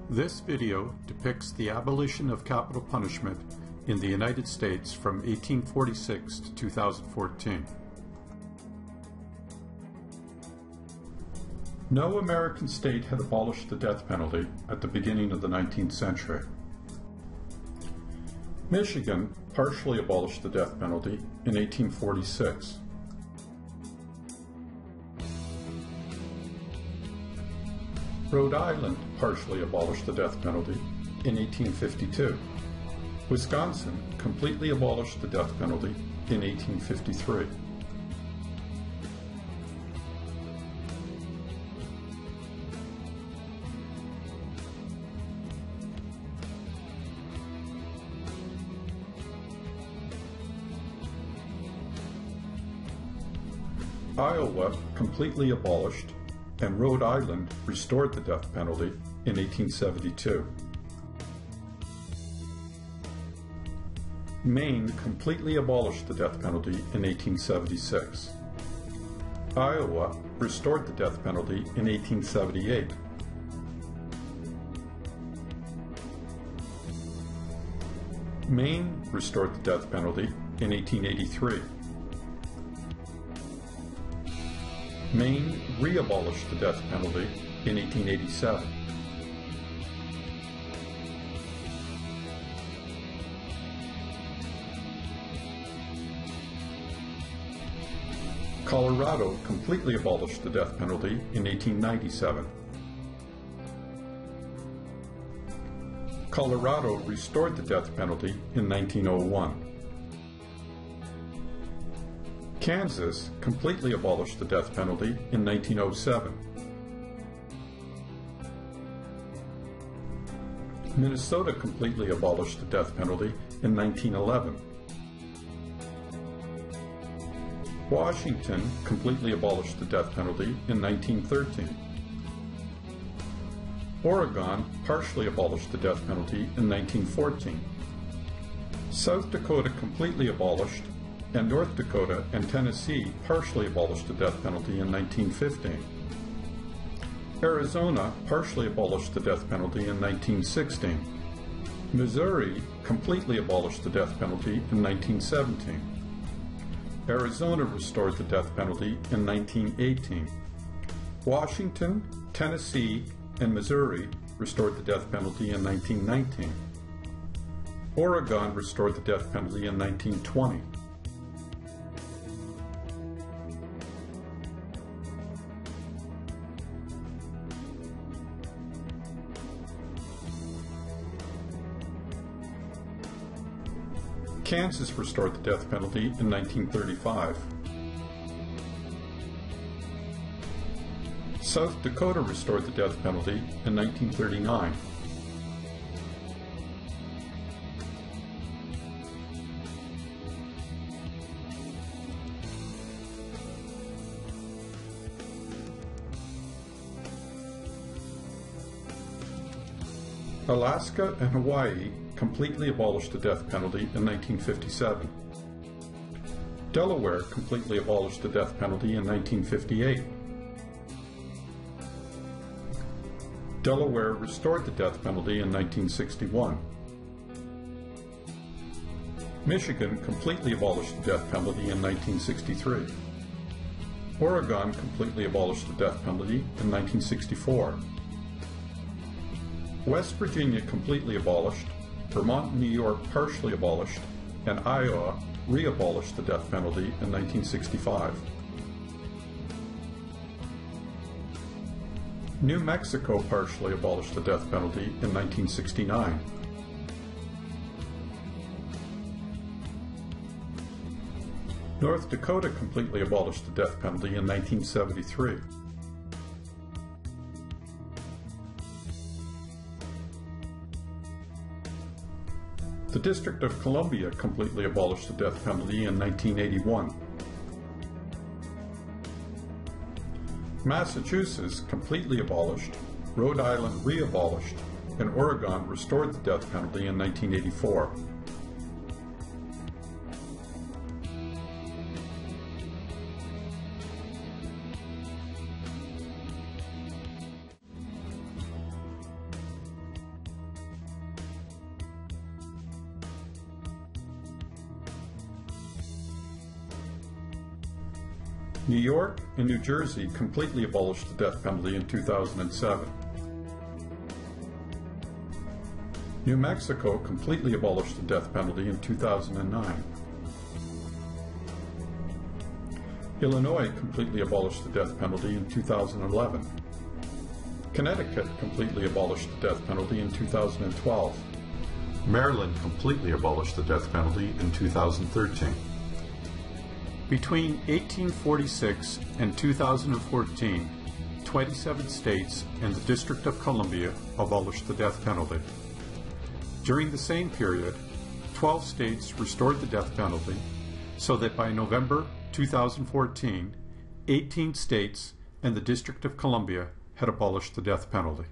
This video depicts the abolition of capital punishment in the United States from 1846 to 2014. No American state had abolished the death penalty at the beginning of the 19th century. Michigan partially abolished the death penalty in 1846. Rhode Island partially abolished the death penalty in 1852. Wisconsin completely abolished the death penalty in 1853. Iowa completely abolished, and Rhode Island restored the death penalty in 1872. Maine completely abolished the death penalty in 1876. Iowa restored the death penalty in 1878. Maine restored the death penalty in 1883. Maine re-abolished the death penalty in 1887. Colorado completely abolished the death penalty in 1897. Colorado restored the death penalty in 1901. Kansas completely abolished the death penalty in 1907. Minnesota completely abolished the death penalty in 1911. Washington completely abolished the death penalty in 1913. Oregon partially abolished the death penalty in 1914. South Dakota completely abolished, and North Dakota and Tennessee partially abolished the death penalty in 1915. Arizona partially abolished the death penalty in 1916. Missouri completely abolished the death penalty in 1917. Arizona restored the death penalty in 1918. Washington, Tennessee, and Missouri restored the death penalty in 1919. Oregon restored the death penalty in 1920. Kansas restored the death penalty in 1935. South Dakota restored the death penalty in 1939. Alaska and Hawaii completely abolished the death penalty in 1957. Delaware completely abolished the death penalty in 1958. Delaware restored the death penalty in 1961. Michigan completely abolished the death penalty in 1963. Oregon completely abolished the death penalty in 1964. West Virginia completely abolished, Vermont and New York partially abolished, and Iowa re-abolished the death penalty in 1965. New Mexico partially abolished the death penalty in 1969. North Dakota completely abolished the death penalty in 1973. The District of Columbia completely abolished the death penalty in 1981. Massachusetts completely abolished, Rhode Island re-abolished, and Oregon restored the death penalty in 1984. New York and New Jersey completely abolished the death penalty in 2007. New Mexico completely abolished the death penalty in 2009. Illinois completely abolished the death penalty in 2011. Connecticut completely abolished the death penalty in 2012. Maryland completely abolished the death penalty in 2013. Between 1846 and 2014, 27 states and the District of Columbia abolished the death penalty. During the same period, 12 states restored the death penalty, so that by November 2014, 18 states and the District of Columbia had abolished the death penalty.